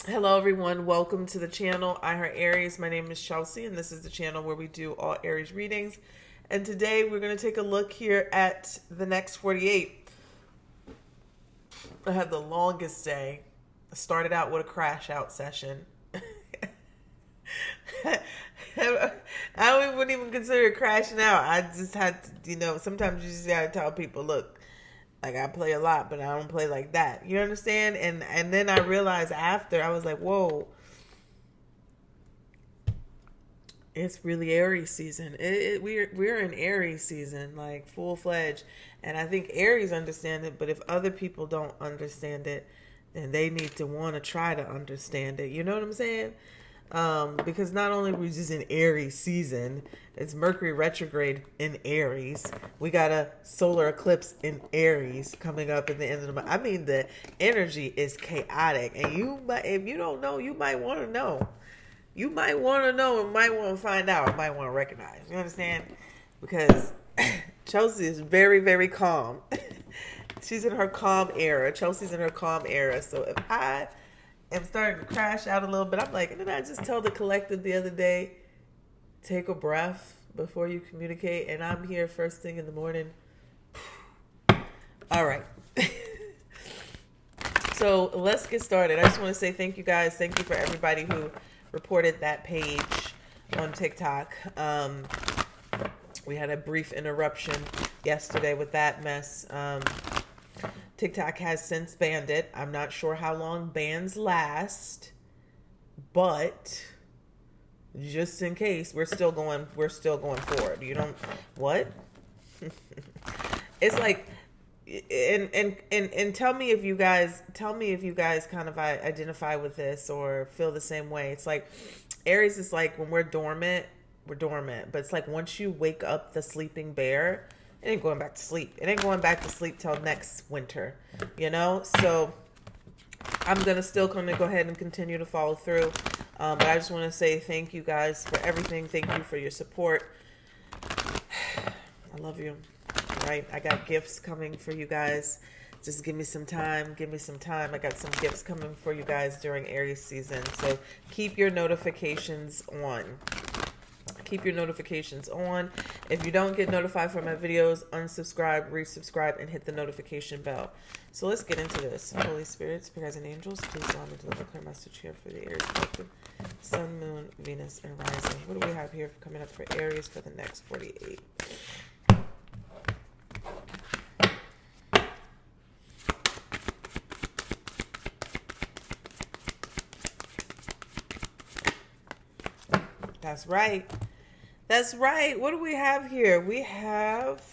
Hello everyone, welcome to the channel. I Heart Aries. My name is Chelsea and this is the channel where we do all Aries readings. And today we're going to take a look here at the next 48. I had the longest day. I started out with a crash out session. I wouldn't even consider it crashing out. I just had to, sometimes you just gotta tell people, look, like I play a lot, but I don't play like that. You understand? And then I realized after, I was like, whoa, it's really Aries season. We're in Aries season, like full fledged. And I think Aries understand it, but if other people don't understand it, then they need to want to try to understand it. You know what I'm saying? Because not only are we just in Aries season, it's Mercury retrograde in Aries. We got a solar eclipse in Aries coming up at the end of the month. I mean, the energy is chaotic, and if you don't know, you might want to know. You might want to know and might want to find out, might want to recognize. You understand? Because Chelsea is very, very calm. She's in her calm era. Chelsea's in her calm era. So if I am starting to crash out a little bit, I'm like, and then I just told the collective the other day, take a breath before you communicate. And I'm here first thing in the morning. All right. So let's get started. I just want to say thank you guys. Thank you for everybody who reported that page on TikTok. We had a brief interruption yesterday with that mess. TikTok has since banned it. I'm not sure how long bans last, but just in case, we're still going forward. You don't what? It's like, and tell me if you guys kind of identify with this or feel the same way. It's like Aries is like when we're dormant, but it's like once you wake up the sleeping bear, it ain't going back to sleep. It ain't going back to sleep till next winter, So I'm going to still go ahead and continue to follow through. But I just want to say thank you guys for everything. Thank you for your support. I love you. All right. I got gifts coming for you guys. Just give me some time. I got some gifts coming for you guys during Aries season. So keep your notifications on. If you don't get notified from my videos, unsubscribe, resubscribe, and hit the notification bell. So let's get into this. Holy Spirit, Spirits, and Angels, please allow me to deliver a clear message here for the Aries collective. Sun, Moon, Venus, and Rising. What do we have here coming up for Aries for the next 48? That's right. That's right. What do we have here? We have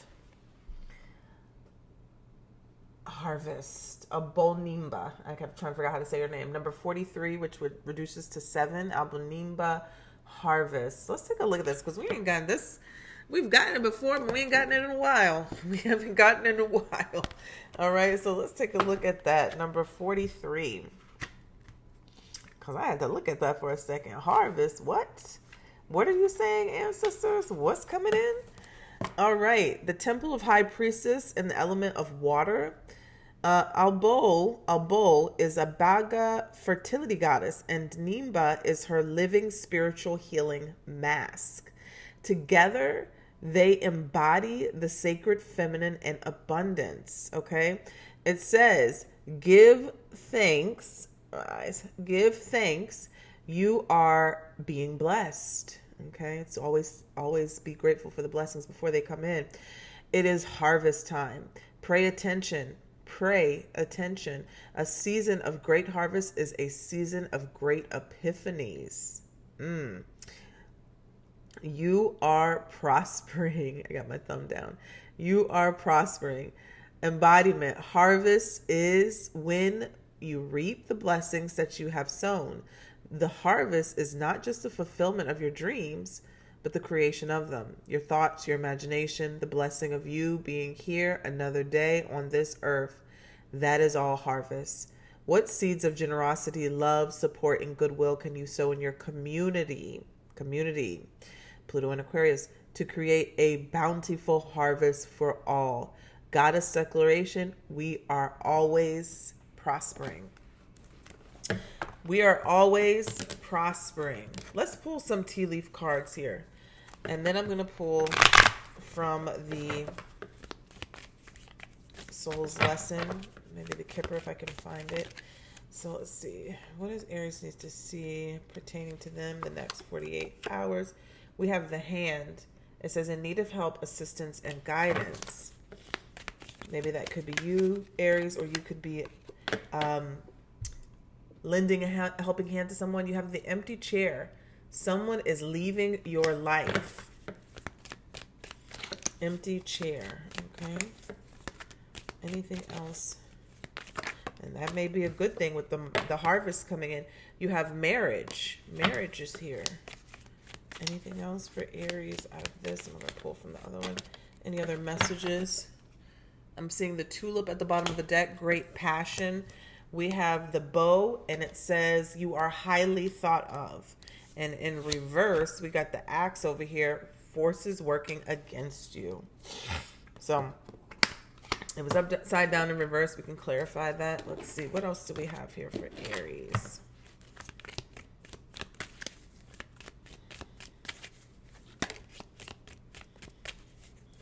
Harvest, Albonimba. I kept trying to figure out how to say her name. Number 43, which reduces to 7, Albonimba Harvest. Let's take a look at this because we ain't gotten this. We've gotten it before, but we ain't gotten it in a while. We haven't gotten it in a while. All right, so let's take a look at that. Number 43. Because I had to look at that for a second. Harvest, what? What are you saying, ancestors? What's coming in? All right. The Temple of High Priestess and the element of water. Albo is a Baga fertility goddess, and Nimba is her living spiritual healing mask. Together, they embody the sacred feminine and abundance. Okay? It says, give thanks. Give thanks. You are being blessed. Okay, it's always be grateful for the blessings before they come in. It is harvest time. Pay attention. A season of great harvest is a season of great epiphanies. You are prospering. I got my thumb down. You are prospering. Embodiment. Harvest is when you reap the blessings that you have sown. The harvest is not just the fulfillment of your dreams, but the creation of them. Your thoughts, your imagination, the blessing of you being here another day on this earth. That is all harvest. What seeds of generosity, love, support, and goodwill can you sow in your community? Pluto and Aquarius, to create a bountiful harvest for all. Goddess declaration, we are always prospering. We are always prospering. Let's pull some tea leaf cards here. And then I'm going to pull from the Soul's Lesson. Maybe the Kipper if I can find it. So let's see. What does Aries need to see pertaining to them the next 48 hours? We have the Hand. It says in need of help, assistance, and guidance. Maybe that could be you, Aries, or you could be lending a helping hand to someone. You have the Empty Chair. Someone is leaving your life. Empty chair. Okay. Anything else? And that may be a good thing with the harvest coming in. You have marriage. Marriage is here. Anything else for Aries out of this? I'm going to pull from the other one. Any other messages? I'm seeing the Tulip at the bottom of the deck. Great passion. We have the Bow, and it says you are highly thought of. And in reverse, we got the Axe over here. Forces working against you. So it was upside down in reverse. We can clarify that. Let's see. What else do we have here for Aries?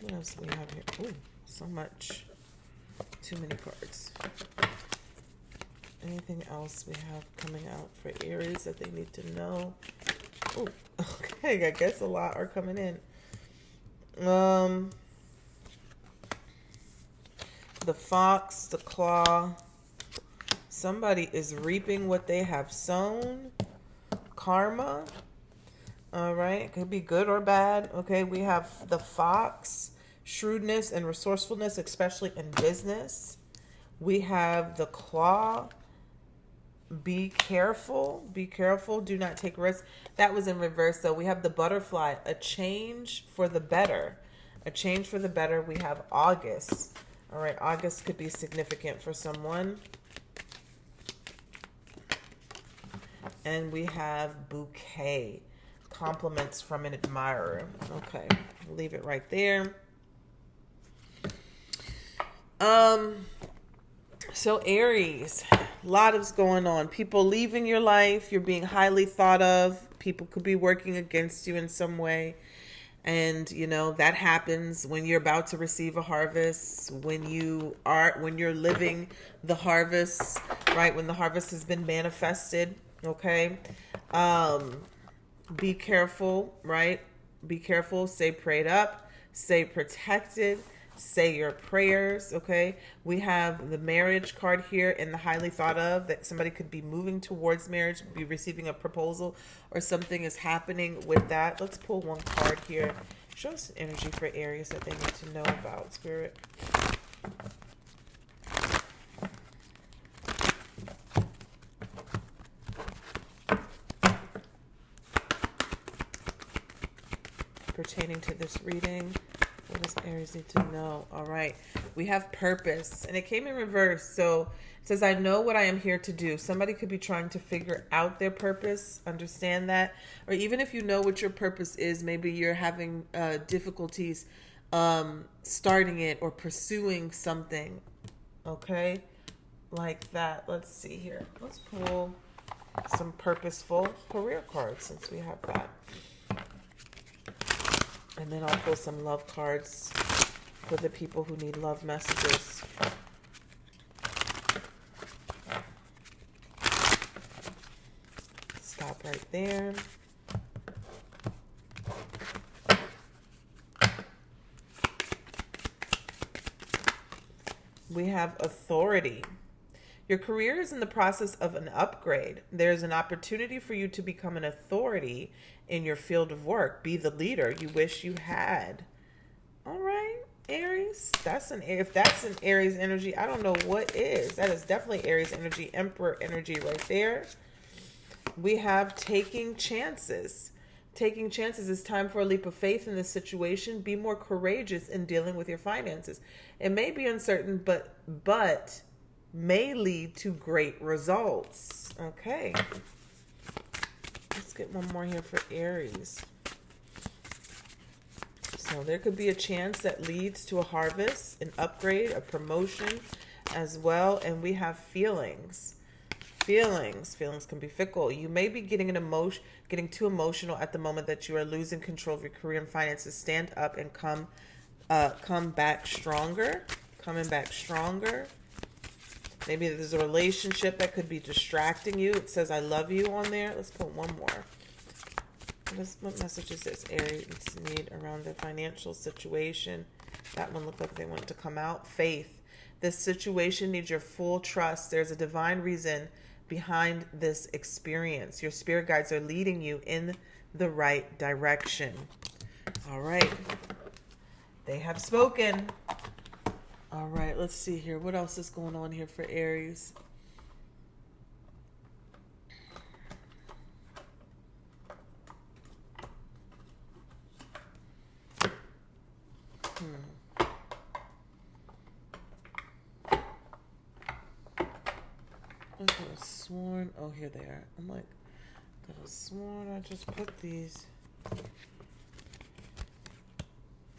What else do we have here? Ooh, so much. Too many cards. Anything else we have coming out for Aries that they need to know? Oh, okay. I guess a lot are coming in. The Fox, the Claw. Somebody is reaping what they have sown. Karma. All right. It could be good or bad. Okay. We have the Fox. Shrewdness and resourcefulness, especially in business. We have the Claw. Be careful. Be careful. Do not take risks. That was in reverse, though. We have the Butterfly. A change for the better. A change for the better. We have August. All right. August could be significant for someone. And we have Bouquet. Compliments from an admirer. Okay. Leave it right there. So Aries, a lot is going on. People leaving your life. You're being highly thought of. People could be working against you in some way. And, you know, that happens when you're about to receive a harvest, when you're living the harvest, right? When the harvest has been manifested. Okay. Be careful, right? Be careful. Stay prayed up. Stay protected. Say your prayers, okay? We have the Marriage card here in the highly thought of, that somebody could be moving towards marriage, be receiving a proposal, or something is happening with that. Let's pull one card here. Show us energy for Aries that they need to know about, Spirit. Pertaining to this reading. What does Aries need to know? All right. We have purpose. And it came in reverse. So it says, I know what I am here to do. Somebody could be trying to figure out their purpose. Understand that. Or even if you know what your purpose is, maybe you're having difficulties starting it or pursuing something. Okay? Like that. Let's see here. Let's pull some purposeful career cards since we have that. And then I'll pull some love cards for the people who need love messages. Stop right there. We have authority. Your career is in the process of an upgrade. There's an opportunity for you to become an authority in your field of work. Be the leader you wish you had. All right, Aries. If that's an Aries energy, I don't know what is. That is definitely Aries energy, Emperor energy right there. We have taking chances. Taking chances. It's time for a leap of faith in this situation. Be more courageous in dealing with your finances. It may be uncertain, but may lead to great results. Okay. Let's get one more here for Aries. So there could be a chance that leads to a harvest, an upgrade, a promotion as well. And we have feelings. feelings. Feelings can be fickle. You may be getting getting too emotional at the moment that you are losing control of your career and finances. Stand up and come back stronger. Coming back stronger. Maybe there's a relationship that could be distracting you. It says, I love you on there. Let's put one more. What message is this? Aries need around their financial situation. That one looked like they wanted to come out. Faith. This situation needs your full trust. There's a divine reason behind this experience. Your spirit guides are leading you in the right direction. All right. They have spoken. All right, let's see here. What else is going on here for Aries? I could have sworn. Oh, here they are. I'm like, could have sworn I just put these.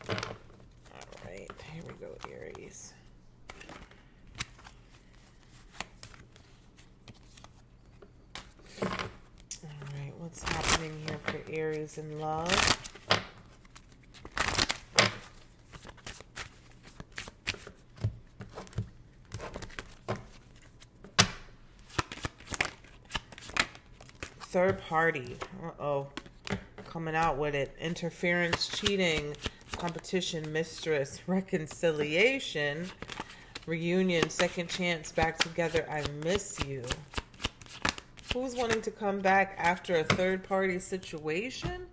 Alright, here we go, Aries. Alright, what's happening here for Aries in love? Third party. Uh-oh. Coming out with it. Interference, cheating, competition, mistress, reconciliation, reunion, second chance, back together, I miss you. Who's wanting to come back after a third party situation?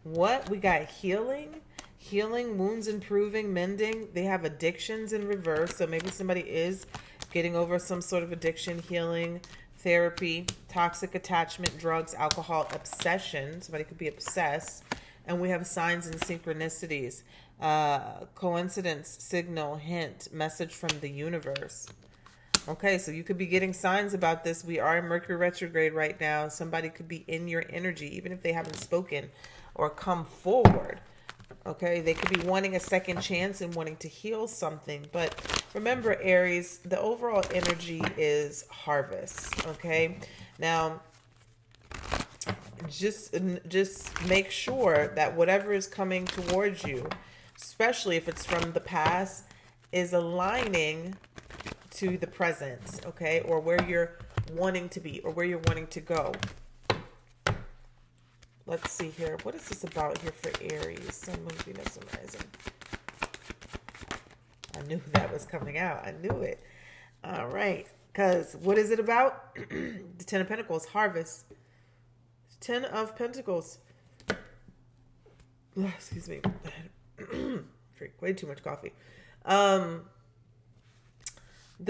What? We got healing, wounds improving, mending. They have addictions in reverse. So maybe somebody is getting over some sort of addiction, healing, therapy, toxic attachment, drugs, alcohol, obsession. Somebody could be obsessed. And we have signs and synchronicities. Coincidence, signal, hint, message from the universe. Okay, so you could be getting signs about this. We are in Mercury retrograde right now. Somebody could be in your energy, even if they haven't spoken or come forward. Okay, they could be wanting a second chance and wanting to heal something. But remember, Aries, the overall energy is harvest. Okay, now just make sure that whatever is coming towards you, especially if it's from the past, is aligning to the present. Okay, or where you're wanting to be or where you're wanting to go. Let's see here. What is this about here for Aries? Sun, Moon, Venus, and Rising. I knew that was coming out. I knew it. All right. Because what is it about? The Ten of Pentacles, harvest. Ten of Pentacles. Excuse me. Drink way too much coffee. The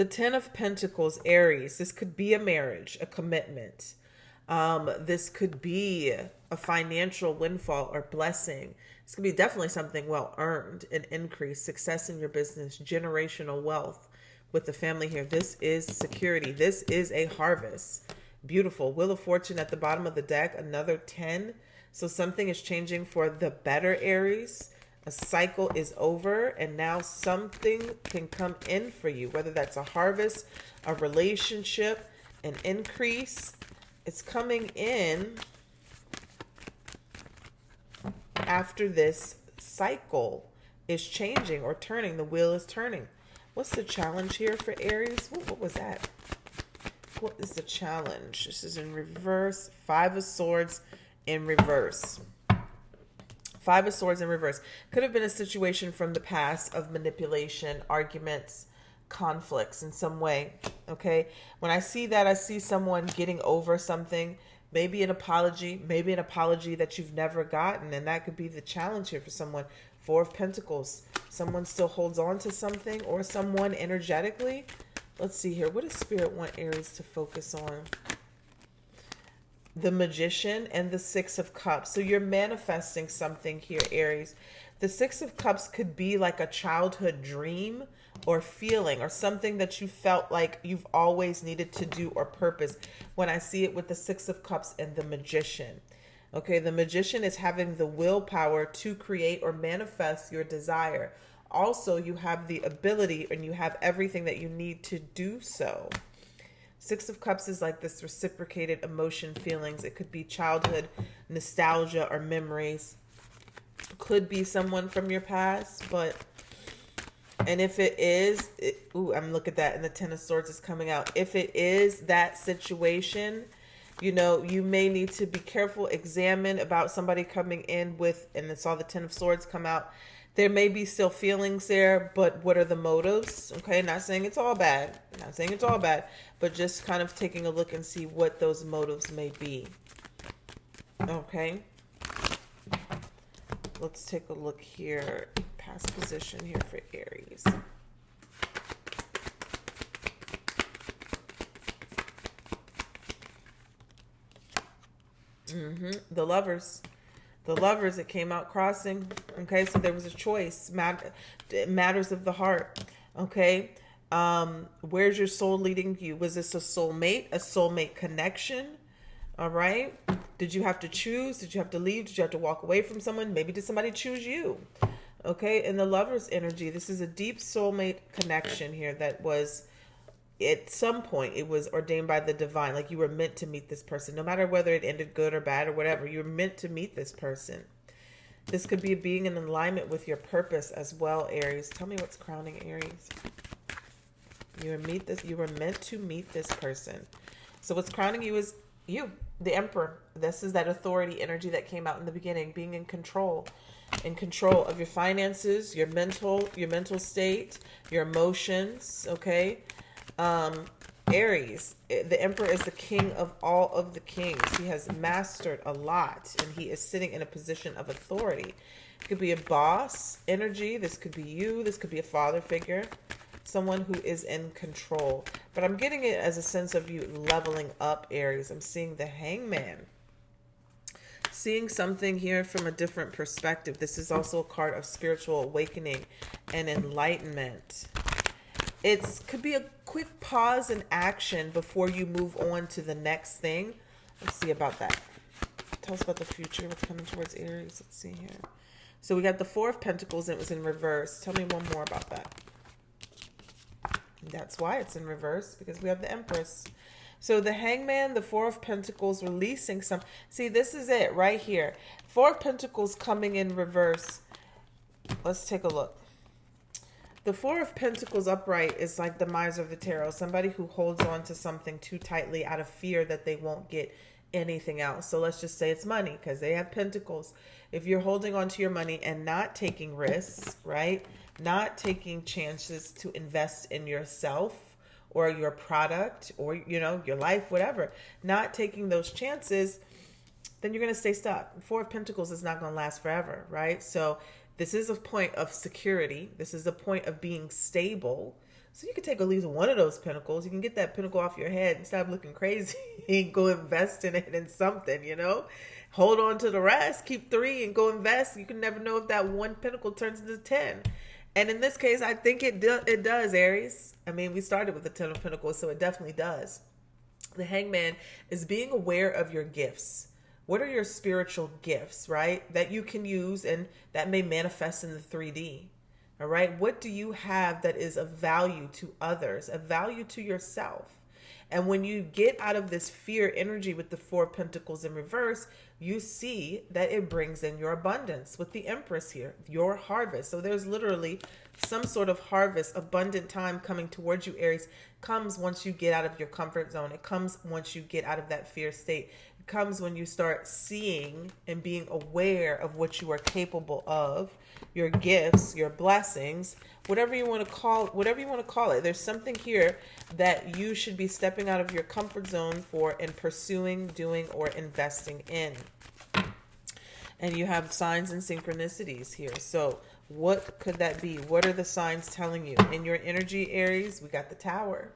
Ten of Pentacles, Aries. This could be a marriage, a commitment. This could be a financial windfall or blessing. This could be definitely something well earned, an increase, success in your business, generational wealth with the family here. This is security. This is a harvest. Beautiful. Wheel of Fortune at the bottom of the deck, another 10. So something is changing for the better, Aries. A cycle is over and now something can come in for you, whether that's a harvest, a relationship, an increase. It's coming in after this cycle is changing or turning. The wheel is turning. What's the challenge here for Aries? What was that? What is the challenge? This is in reverse. Five of Swords in reverse. Five of Swords in reverse. Could have been a situation from the past of manipulation, arguments, conflicts in some way. Okay, when I see that, I see someone getting over something, maybe an apology that you've never gotten, and that could be the challenge here for someone. Four of Pentacles. Someone still holds on to something, or someone energetically. Let's see here. What does Spirit want Aries to focus on? The Magician and the Six of Cups. So you're manifesting something here, Aries. The Six of Cups could be like a childhood dream or feeling or something that you felt like you've always needed to do or purpose. When I see it with the Six of Cups and the Magician. Okay, the Magician is having the willpower to create or manifest your desire. Also, you have the ability and you have everything that you need to do so. Six of Cups is like this reciprocated emotion, feelings. It could be childhood nostalgia or memories. Could be someone from your past, but, and if it is, I'm looking at that, and the Ten of Swords is coming out. If it is that situation, you know, you may need to be careful, examine about somebody coming in with, and I saw the Ten of Swords come out. There may be still feelings there, but what are the motives? Okay, not saying it's all bad. Not saying it's all bad, but just kind of taking a look and see what those motives may be. Okay. Let's take a look here. Past position here for Aries. The Lovers. The Lovers, it came out crossing. Okay, so there was a choice. Matters of the heart. Okay. Where's your soul leading you? Was this a soulmate connection? All right. Did you have to choose? Did you have to leave? Did you have to walk away from someone? Maybe did somebody choose you? Okay. In the Lover's energy, this is a deep soulmate connection here that was, at some point, it was ordained by the divine. Like you were meant to meet this person. No matter whether it ended good or bad or whatever, you were meant to meet this person. This could be being in alignment with your purpose as well, Aries. Tell me what's crowning Aries. You were meant to meet this person. So what's crowning you is you, the Emperor. This is that authority energy that came out in the beginning, being in control of your finances, your mental state, your emotions. Okay. Aries, the Emperor is the king of all of the kings. He has mastered a lot, and he is sitting in a position of authority. It could be a boss energy. This could be you. This could be a father figure, someone who is in control. But I'm getting it as a sense of you leveling up, Aries. I'm seeing the Hangman. Seeing something here from a different perspective. This is also a card of spiritual awakening and enlightenment. It could be a quick pause in action before you move on to the next thing. Let's see about that. Tell us about the future. What's coming towards Aries? Let's see here. So we got the Four of Pentacles and it was in reverse. Tell me one more about that. That's why it's in reverse, because we have the Empress. So the Hangman, the Four of Pentacles releasing some. See, this is it right here. Four of Pentacles coming in reverse. Let's take a look. The Four of Pentacles upright is like the Miser of the Tarot. Somebody who holds on to something too tightly out of fear that they won't get anything else. So let's just say it's money because they have pentacles. If you're holding on to your money and not taking risks, right? Not taking chances to invest in yourself or your product or, you know, your life, whatever. Not taking those chances, then you're going to stay stuck. Four of Pentacles is not going to last forever, right? So this is a point of security. This is a point of being stable. So you can take at least one of those pentacles. You can get that pentacle off your head and stop looking crazy and go invest in it in something, you know. Hold on to the rest. Keep three and go invest. You can never know if that one pentacle turns into 10. And in this case, I think it does, Aries. I mean, we started with the 10 of Pentacles, so it definitely does. The Hangman is being aware of your gifts. What are your spiritual gifts, right? That you can use and that may manifest in the 3D. All right. What do you have that is of value to others, of value to yourself? And when you get out of this fear energy with the Four of Pentacles in reverse, you see that it brings in your abundance with the Empress here, your harvest. So there's literally some sort of harvest, abundant time coming towards you, Aries. Comes once you get out of your comfort zone. It comes once you get out of that fear state. It comes when you start seeing and being aware of what you are capable of, your gifts, your blessings, whatever you want to call it. There's something here that you should be stepping out of your comfort zone for and pursuing, doing, or investing in. And you have signs and synchronicities here. So what could that be? What are the signs telling you? In your energy, Aries, we got the Tower.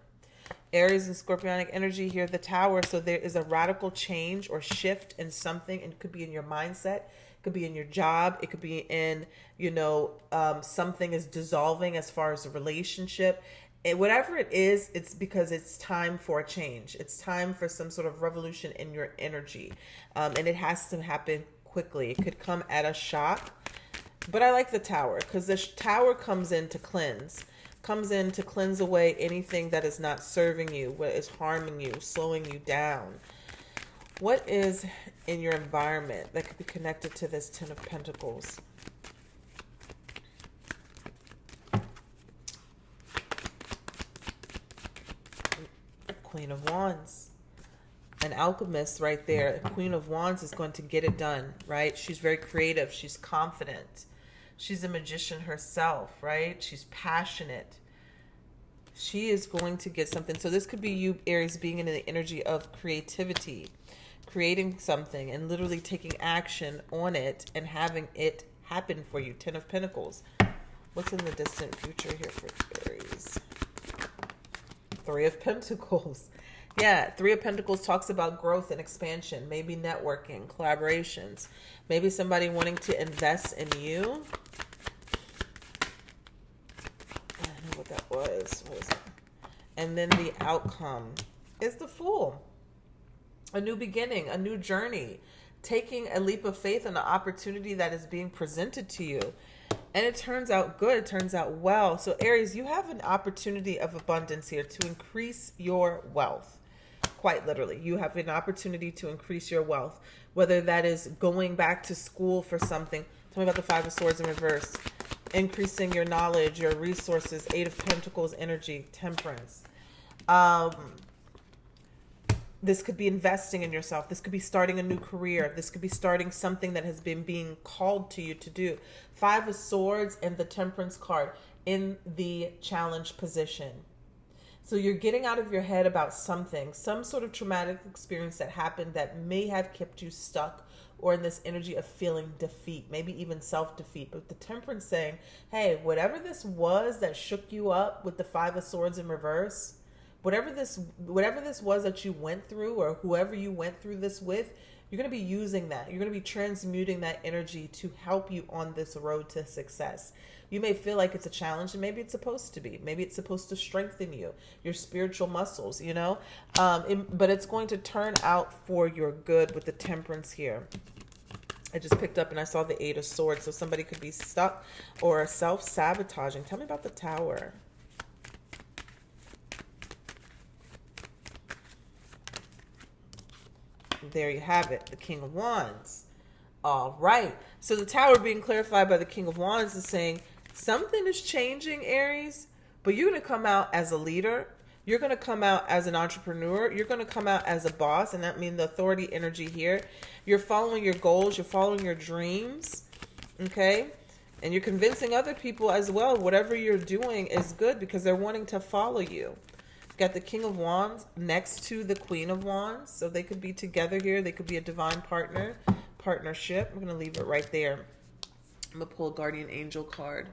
Aries and Scorpionic energy here, the Tower. So there is a radical change or shift in something. And it could be in your mindset. It could be in your job. It could be in, something is dissolving as far as a relationship. And whatever it is, it's because it's time for a change. It's time for some sort of revolution in your energy. And it has to happen quickly. It could come at a shock. But I like the Tower because the Tower comes in to cleanse. Comes in to cleanse away anything that is not serving you, what is harming you, slowing you down. What is in your environment that could be connected to this Ten of Pentacles? Queen of Wands. An alchemist right there. Queen of Wands is going to get it done, right? She's very creative. She's confident. She's a magician herself, right? She's passionate. She is going to get something. So this could be you, Aries, being in the energy of creativity, creating something and literally taking action on it and having it happen for you. Ten of Pentacles. What's in the distant future here for Aries? Three of Pentacles. Yeah, Three of Pentacles talks about growth and expansion, maybe networking, collaborations, maybe somebody wanting to invest in you. I don't know what that was. What was it? And then the outcome is the Fool. A new beginning, a new journey, taking a leap of faith on an opportunity that is being presented to you. And it turns out good, it turns out well. So Aries, you have an opportunity of abundance here to increase your wealth. Quite literally, you have an opportunity to increase your wealth, whether that is going back to school for something. Tell me about the Five of Swords in reverse. Increasing your knowledge, your resources, Eight of Pentacles energy, Temperance. This could be investing in yourself. This could be starting a new career. This could be starting something that has been being called to you to do. Five of Swords and the Temperance card in the challenge position. So you're getting out of your head about something, some sort of traumatic experience that happened that may have kept you stuck or in this energy of feeling defeat, maybe even self-defeat. But the Temperance saying, hey, whatever this was that shook you up with the Five of Swords in reverse, whatever this was that you went through or whoever you went through this with, you're going to be using that. You're going to be transmuting that energy to help you on this road to success. You may feel like it's a challenge, and maybe it's supposed to be. Maybe it's supposed to strengthen you, your spiritual muscles, you know. But it's going to turn out for your good with the Temperance here. I just picked up and I saw the Eight of Swords. So somebody could be stuck or self-sabotaging. Tell me about the Tower. There you have it, the King of Wands. All right. So the Tower being clarified by the King of Wands is saying something is changing, Aries, but you're going to come out as a leader. You're going to come out as an entrepreneur. You're going to come out as a boss, and that means the authority energy here. You're following your goals. You're following your dreams, okay? And you're convincing other people as well. Whatever you're doing is good because they're wanting to follow you. Got the King of Wands next to the Queen of Wands. So they could be together here. They could be a divine partnership. I'm going to leave it right there. I'm going to pull a Guardian Angel card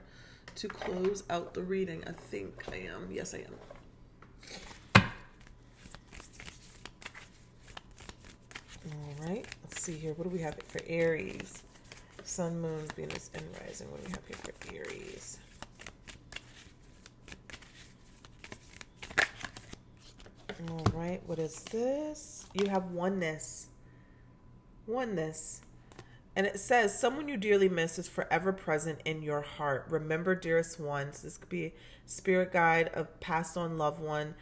to close out the reading. I think I am. Yes, I am. All right. Let's see here. What do we have for Aries? Sun, Moon, Venus, and Rising. What do we have here for Aries? All right, what is this? You have oneness. Oneness. And it says, someone you dearly miss is forever present in your heart. Remember, dearest ones. This could be a spirit guide, a passed on loved one.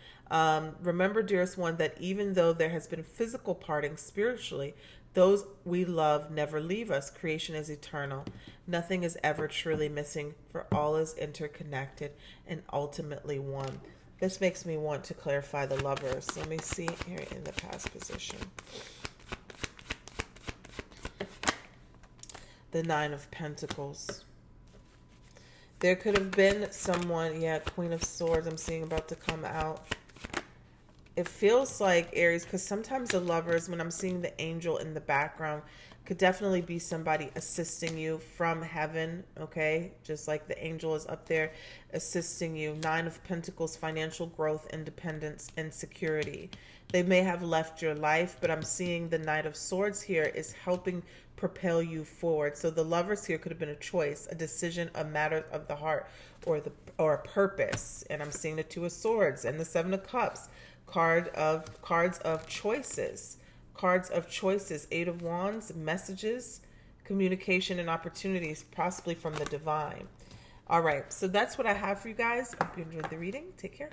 Remember, dearest one, that even though there has been physical parting spiritually, those we love never leave us. Creation is eternal. Nothing is ever truly missing, for all is interconnected and ultimately one. This makes me want to clarify the Lovers. Let me see here in the past position. The Nine of Pentacles. There could have been someone, Queen of Swords I'm seeing about to come out. It feels like, Aries, because sometimes the Lovers, when I'm seeing the angel in the background, could definitely be somebody assisting you from heaven, okay? Just like the angel is up there assisting you. Nine of Pentacles, financial growth, independence, and security. They may have left your life, but I'm seeing the Knight of Swords here is helping propel you forward. So the Lovers here could have been a choice, a decision, a matter of the heart, or a purpose. And I'm seeing the Two of Swords and the Seven of Cups, cards of choices. Cards of choices, Eight of Wands, messages, communication, and opportunities, possibly from the divine. All right. So that's what I have for you guys. Hope you enjoyed the reading. Take care.